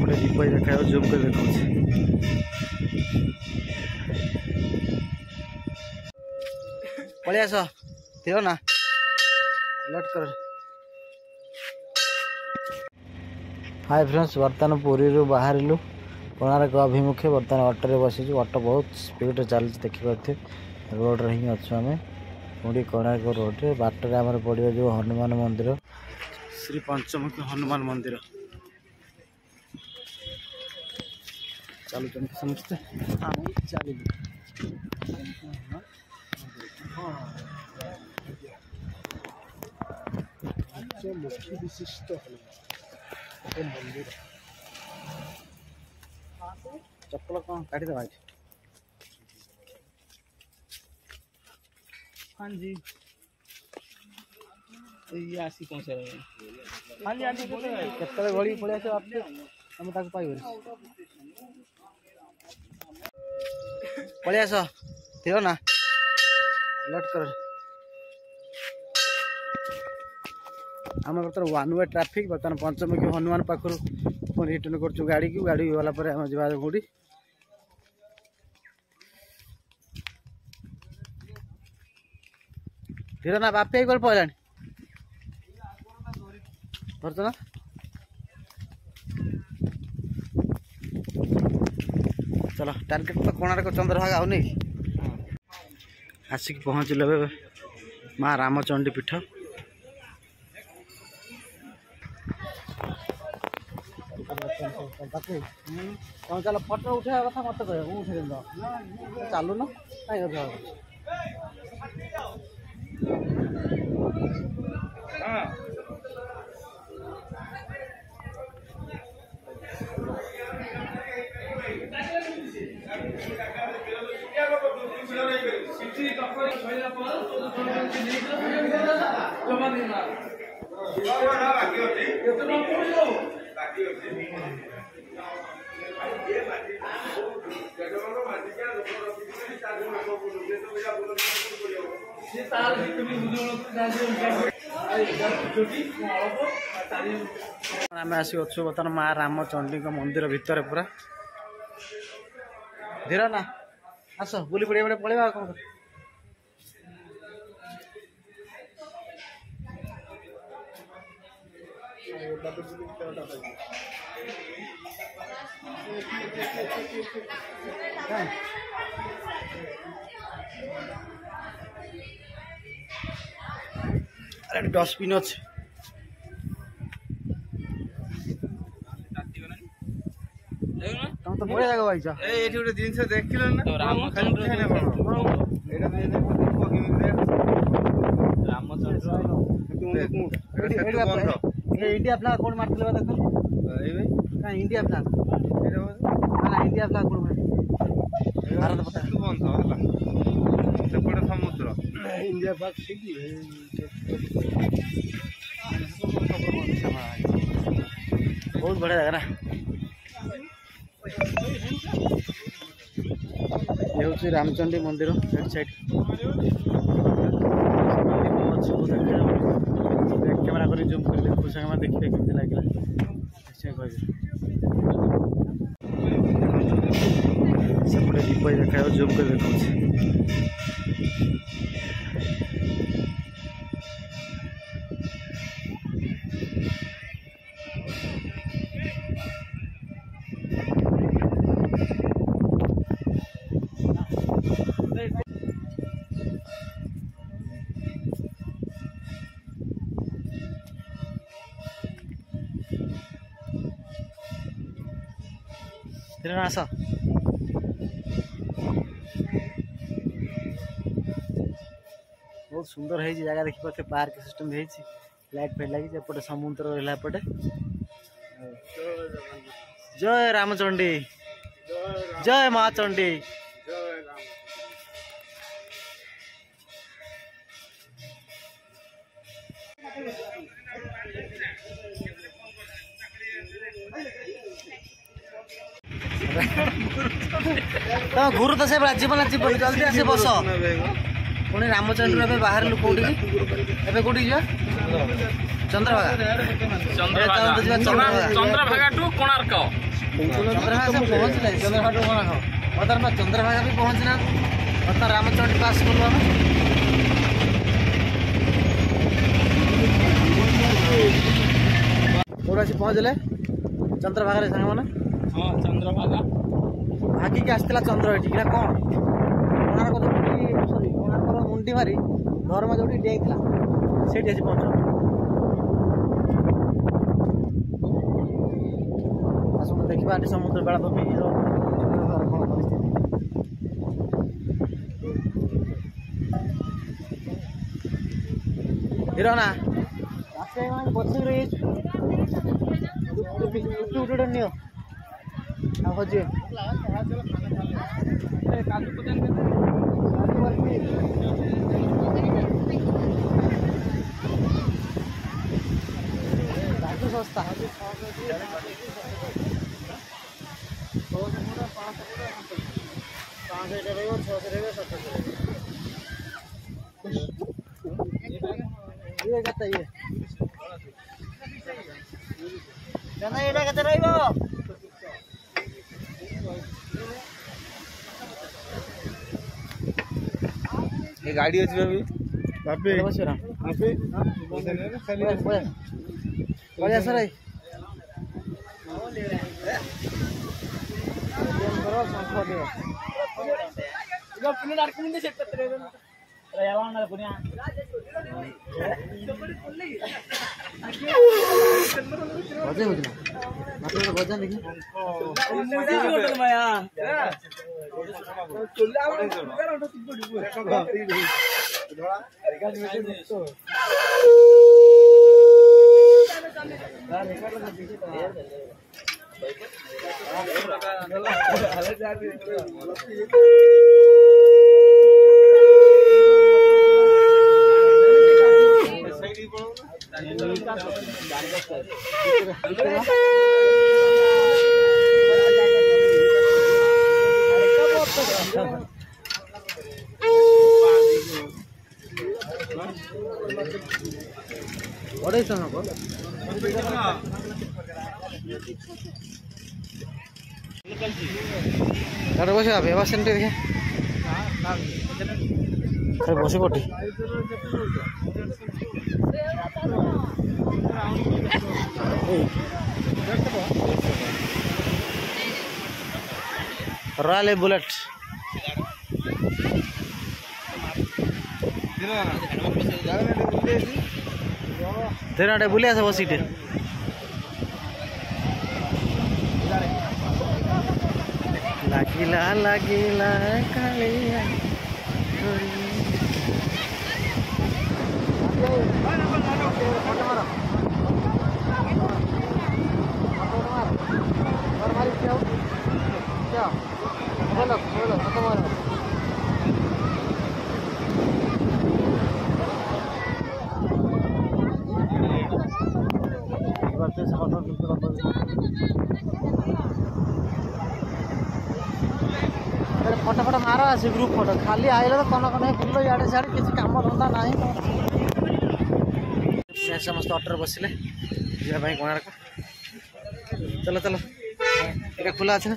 सेपटे दीप देखा जूम कर देखा पलि आस देव ना लट कर। हाय फ्रेंड्स, बर्तमान पुरी बाहर कोणार्क अभिमुखे बर्तमान ऑटो बसी। ऑटो बहुत स्पीड चल देखिपे रोड रे ही अच्छे आम पुरी कोणार्क रोड रे बाटर आम पड़ो जो हनुमान मंदिर श्री पंचमुखी हनुमान मंदिर चलु समस्ते चल मुख्य विशिष्ट मंदिर चप्पल कौन काटी दबा। हाँ जी ये आसी पहुंचे। हाँ जी हाँ जी केतरे गली पड़े आस आपके हम ताको पाइबे पलि आस देव ना लट कर। आम बर्तमान वन वे ट्राफिक बर्तमान पंचमुखी हनुमान पाखर पुणी रिटर्न कर गाड़ी की गाड़ी गला आम जा कौटी धीरे ना बापे कल पड़ा धरत ना चलो टार्गेट तो कोणार्क चंद्रभागा आउनी आसिक पहुँचल माँ रामचंडी पीठ। चलो फोटो उठा कथा मत कह उठे चलू न कहीं आम आसी अच्छु बर्तमान माँ रामचंडी मंदिर भितर पूरा धीरे ना आस बुली पड़े बड़े पड़े कौन अरे डस्टबिन अच्छे तुम तो बढ़िया जगह भाई ये गोटे जिन देख इंडिया फ्लाग कौन मारते देख इंडिया फ्लाग इंडिया फ्लाग कौन भारत पता बंद सेपटे समुद्र इंडिया फ्लाग बहुत बढ़िया जगह ना ये हूँ रामचंडी मंदिर बैक साइड कैमेरा कर जूम कर पोषक देखिए केमती लगे निश्चय सेपटे दीप देखा जूम कर देखा आस बहुत सुंदर है जगह देखिए पार्क सिस्टम है लाइट फाइट लगी एपटे समुद्र रहा एपटे। जय रामचंडी जय माँ चंडी। तो घूर तो से जीवन जीवन जल्दी आसी बस पुणी रामचंद्र बाहर कौटी कौटी जा चंद्रभागा टू कोणार्क चंद्रभागा से पहुँचले चंद्रभागा टू कोणार्क बर्तमान में चंद्रभागा भी पहुँचना बर्तमान रामचंडी पास कलु आम कौन आसी पहुँचले चंद्रभागा सांग मैंने हाँ चंद्रभागा भागिक आसला चंद्र ये कौन कोणार्क जो सॉरी कोणार्क मुंडी मारी धर्म जो डेला से पहुँच देखा समुद्र बेलाभूमि परिस्थिति हिरो ना बस नियो खोजे सस्ता ये गाड़ी अच्छी अभी बढ़िया सर बजा देखिए बस व्यवस्था देखे बस पटी रॉयल बुलेट तेरा बुले आस बस लागिला लागिला कालिया फटाफट मार आसे ग्रुप फोटो खाली आइले तो कन कन बुल इे सियाड़े किसी कम धंदा ना समस्त अटर बसिले जावाई कोणार्क चलो चलो ये खुला अच्छे ना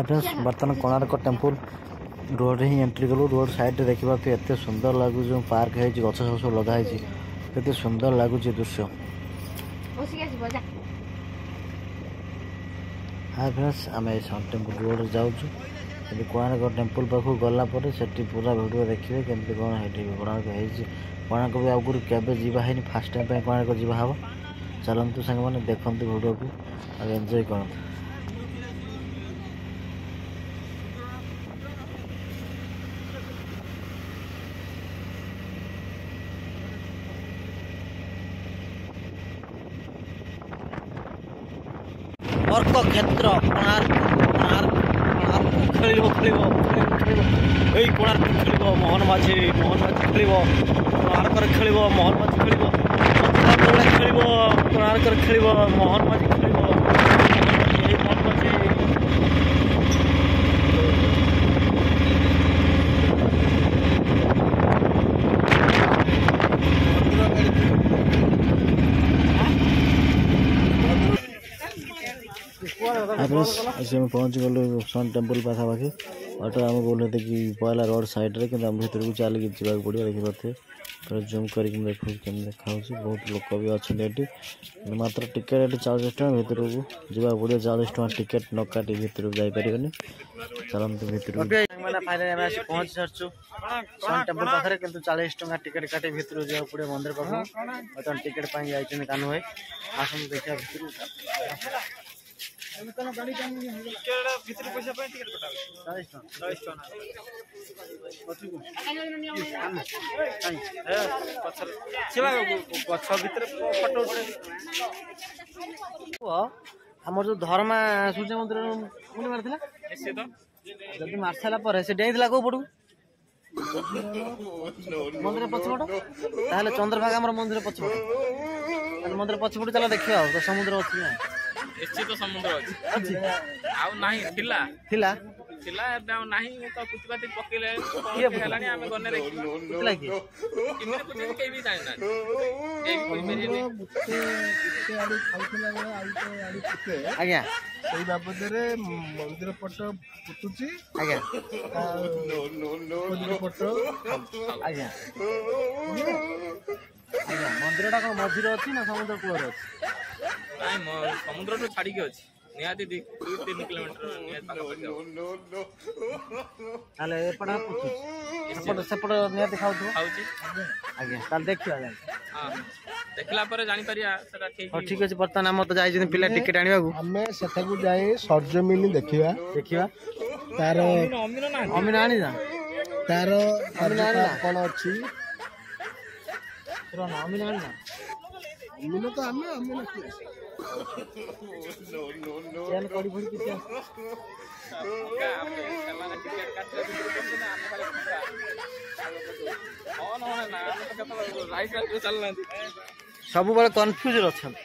फ्रेंड्स बर्तमान कोणार्क टेम्पल रोड ही एंट्री कलु रोड साइड देखा एत सुंदर लगुच जो पार्क है गछ सब लगाई एत सुंदर लगुच दृश्य। हाय फ्रेंड्स आम सन टेम्पल रोड जाऊँ କିନ୍ତୁ କୋଣାର୍କ ଟେମ୍ପଲ୍ ପାଖକୁ ଗଲା ପରେ ସେଠି ପୁରା ଭିଡ଼ିଓ ଦେଖିବେ କେମିତି କ'ଣ ସେଠି କୋଣାର୍କ ହେଇଛି। କୋଣାର୍କ ବି ଆଗରୁ କେବେ ଯିବା ହେଇନି, ଫାର୍ଷ୍ଟ ଟାଇମ୍ ପାଇଁ କୋଣାର୍କ ଯିବା ହେବ। ଚାଲନ୍ତୁ ସାଙ୍ଗମାନେ ଦେଖନ୍ତୁ ଭିଡ଼ିଓକୁ ଆଉ ଏନ୍ଜୟ କରନ୍ତୁ। ଅର୍କ କ୍ଷେତ୍ର କୋଣାର୍କ ଖେଳିବ ଏଇ କୋଣାର୍କ ଖେଳିବ ମୋହନ ମାଝି ଖେଳିବ କୋଣାର୍କରେ ଖେଳିବ ମୋହନ ମାଝି ଖେଳିବ ଖେଳିବ କୋଣାର୍କରେ ଖେଳିବ ମୋହନ ମାଝି ଖେଳିବ ମୋହନ ମାଝି। ଆଜି ଆମେ ପହଞ୍ଚିଗଲୁ ସନ୍ ଟେମ୍ପଲ୍ ପାଖାପାଖି। ଅଟୋ ଆମକୁ ଓହ୍ଲେଇକି ପଳେଇଲା ରୋଡ଼ ସାଇଡ଼୍ରେ, କିନ୍ତୁ ଆମ ଭିତରକୁ ଚାଲିକି ଯିବାକୁ ପଡ଼ିବ। ଦେଖିପାରୁଥିବେ ପୁରା ଜୁମ୍ କରିକି ମୁଁ ଦେଖୁଛି କେମିତି ଦେଖାହେଉଛି। ବହୁତ ଲୋକ ବି ଅଛନ୍ତି ଏଠି, ମାତ୍ର ଟିକେଟ୍ ଏଠି 40 ଟଙ୍କା। ଭିତରକୁ ଯିବାକୁ ପଡ଼ିବ 40 ଟଙ୍କା ଟିକେଟ୍ ନ କାଟି ଭିତରକୁ ଯାଇପାରିବନି। ଚାଲନ୍ତୁ ଭିତରକୁ। ଫାଇନାଲି ଆମେ ଆସି ପହଞ୍ଚି ସାରିଛୁ ସନ୍ ଟେମ୍ପଲ୍ ପାଖରେ, କିନ୍ତୁ 40 ଟଙ୍କା ଟିକେଟ୍ କାଟି ଭିତରକୁ ଯିବାକୁ ପଡ଼ିବ ମନ୍ଦିର ପାଖକୁ। ବର୍ତ୍ତମାନ ଟିକେଟ୍ ପାଇଁ ଯାଇଛନ୍ତି କାହ୍ନୁ ଭାଇ। ଆସନ୍ତୁ ଦେଖିବା ଭିତରକୁ। ଭିତରେ ପଇସା ପାଇଁ ଟିକେଟ୍ କଟା 40 ଟଙ୍କା। ଗଛ ଭିତରେ ଫଟୋ ଆମର ଯୋଉ ଧର୍ମା ସୂର୍ଯ୍ୟ ମନ୍ଦିର କୋଉଠି ମାରିଥିଲା, ଯଦି ମାରି ସାରିଲା ପରେ ସେ ଡେଇଁଥିଲା କୋଉ ପଟକୁ ମନ୍ଦିର ପଛପଟ, ତାହେଲେ ଚନ୍ଦ୍ରଭାଗା ଆମର ମନ୍ଦିର ପଛପଟ। ତାହେଲେ ମନ୍ଦିର ପଛପଟ ଚାଲ ଦେଖିବା ଆଉ ସମୁଦ୍ର ଅଛି ନା। ନିଶ୍ଚିତ ସମୁଦ୍ର ଅଛି ଆଉ ନାହିଁ, ଥିଲା ଏବେ ଆଉ ନାହିଁ। ତ କୁଚିପାତି ପକେଇଲେ ହେଲାଣି, ଆମେ ଗନେ ଦେଖିଥିଲା କି କେହି ବି ଜାଣିନାହାନ୍ତି, କେହି ବି କହିପାରିବେନି। ଆଜ୍ଞା ସେଇ ବାବଦରେ ମନ୍ଦିର ପଟ ପୁତୁଛି। ଆଜ୍ଞା ପଟ ଆଜ୍ଞା ଆଜ୍ଞା ମନ୍ଦିରଟା କ'ଣ ମଝିରେ ଅଛି ନା ସମୁଦ୍ର କୂଳରେ ଅଛି? ନାଇଁ ସମୁଦ୍ରଠୁ ଛାଡ଼ିକି ଅଛି, ନିହାତି 2-3 କିଲୋମିଟର ପାଖାପାଖି। ତାହେଲେ ଏପଟ ସେପଟ ନିହାତି ଖାଉଛି। ଆଜ୍ଞା ତାହେଲେ ଦେଖିବା, ଦେଖିଲା ପରେ ଜାଣିପାରିବା ସେଟା ଠିକ। ହଉ ଠିକ ଅଛି। ବର୍ତ୍ତମାନ ଆମର ତ ଯାଇଛନ୍ତି ପିଲା ଟିକେଟ୍ ଆଣିବାକୁ, ଆମେ ସେଠାକୁ ଯାଇ ସର୍ଜମିନି ଦେଖିବା। ତାର ଅମିନ ଆଣିନା, ତାର କ'ଣ ଅଛି ଅମିନ ଆଣିନା। ଅମିନ ତ ଆମେ ସବୁବେଳେ କନଫ୍ୟୁଜ ଅଛନ୍ତି।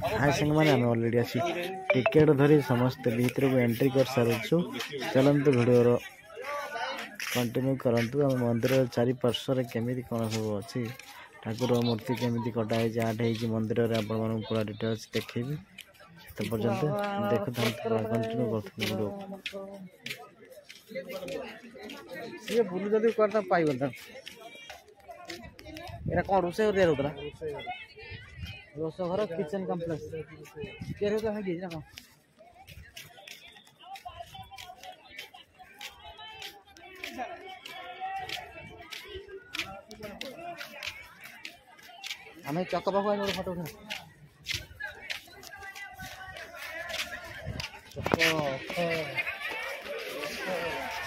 हाय संग मैंने आम अलरेडी आसी टिकेट धरी समस्त भीतर को एंट्री कर सारूँ। चलतु भिडियो कंटिन्यू करंतु। आम मंदिर चारिपार्श्वर केमी कौन सब अच्छी ठाकुर मूर्ति केमी कटाई आर्ट हो मंदिर में आपण मैं पूरा डिटेल्स देखी तो पर्यंत देखु कंटिन्यू कर वीडियो सी बुलू जदि करता पाइब एरा कौन रोसे होता रोसो घर किचन कम्प्लेक्स आम चक पाख फोटो उठा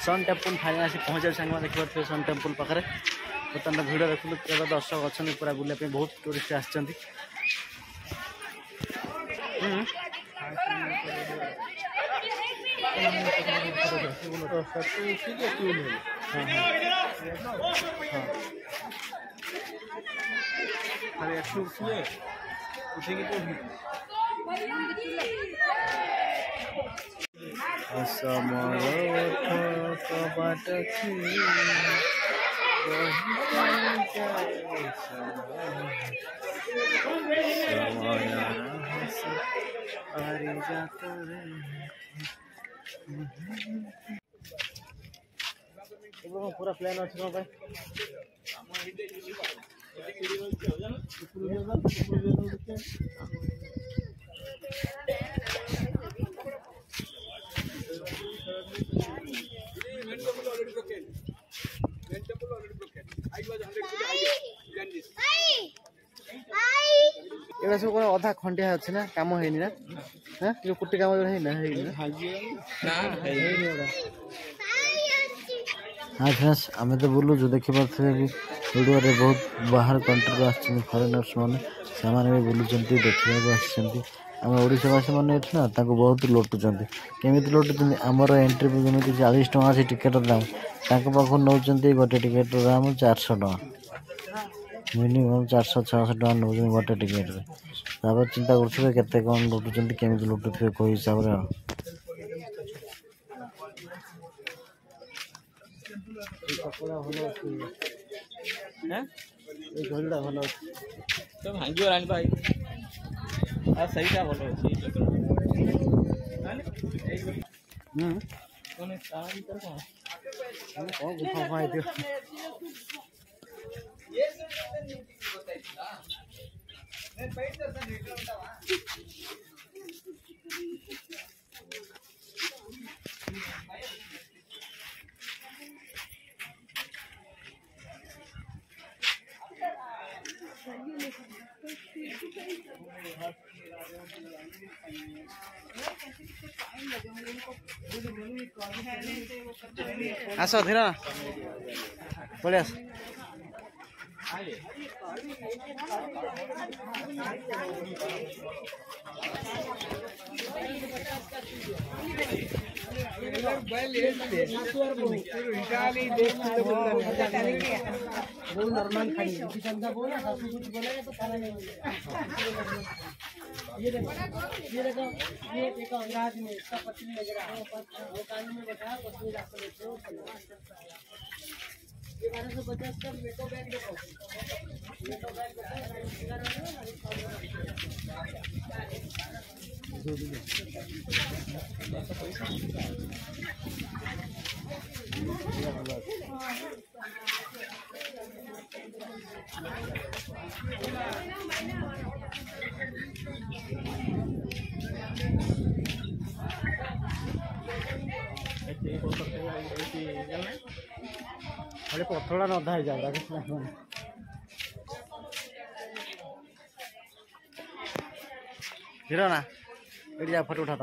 सन टेम्पल फाइनल आसी पहुँचे सांग देखिए सन टेम्पल पाखे बर्तमान भिड़ देखुलु केवल दर्शक अच्छा पूरा बुलाप बहुत टूरिस्ट आसछन्ति। पूरा प्लान अच्छे ଏରା ସବୁ କଣ ଅଧା ଖଣ୍ଡିଆ ଅଛି ନା କାମ ହେଇନି ନା ଯୋଉ କୁଟି କାମ ଯୋଉ ହେଇନି ନା हाँ फ्रेंड्स आम तो बुलूँ देखिपे भी वीडियो रे बहुत बाहर कंट्री आम फरेनर्स मैंने भी बुलूँ देखा आम ओडावासी मैंने ना बहुत लुटुंट केमी लुटुंट आमर एंट्री जमी 40 टଙ୍କା अच्छी टिकेट दाम पाखु नौ गोटे टिकेट दाम 400 टଙ୍କା मिनिमम 400-600 टଙ୍କା नौ गोटे टिकेट चिंता करते कौन लुटुंट केमी लुटुवे कोई हिसाब से कपड़ा भल घड़ीटा भल तो भांगी रानी भाई आ सही भल अच्छी आस धीर पड़े आस ये देखो ये एक अंदाज में इसका पत्नी वगैरह वो कानून में बताया पत्नी रास्ते देखो ये 1250 का मेटो बैग देखो मेटो बैग अरे पथड़ा नधा ही जाता धीर ना ये फोटो उठा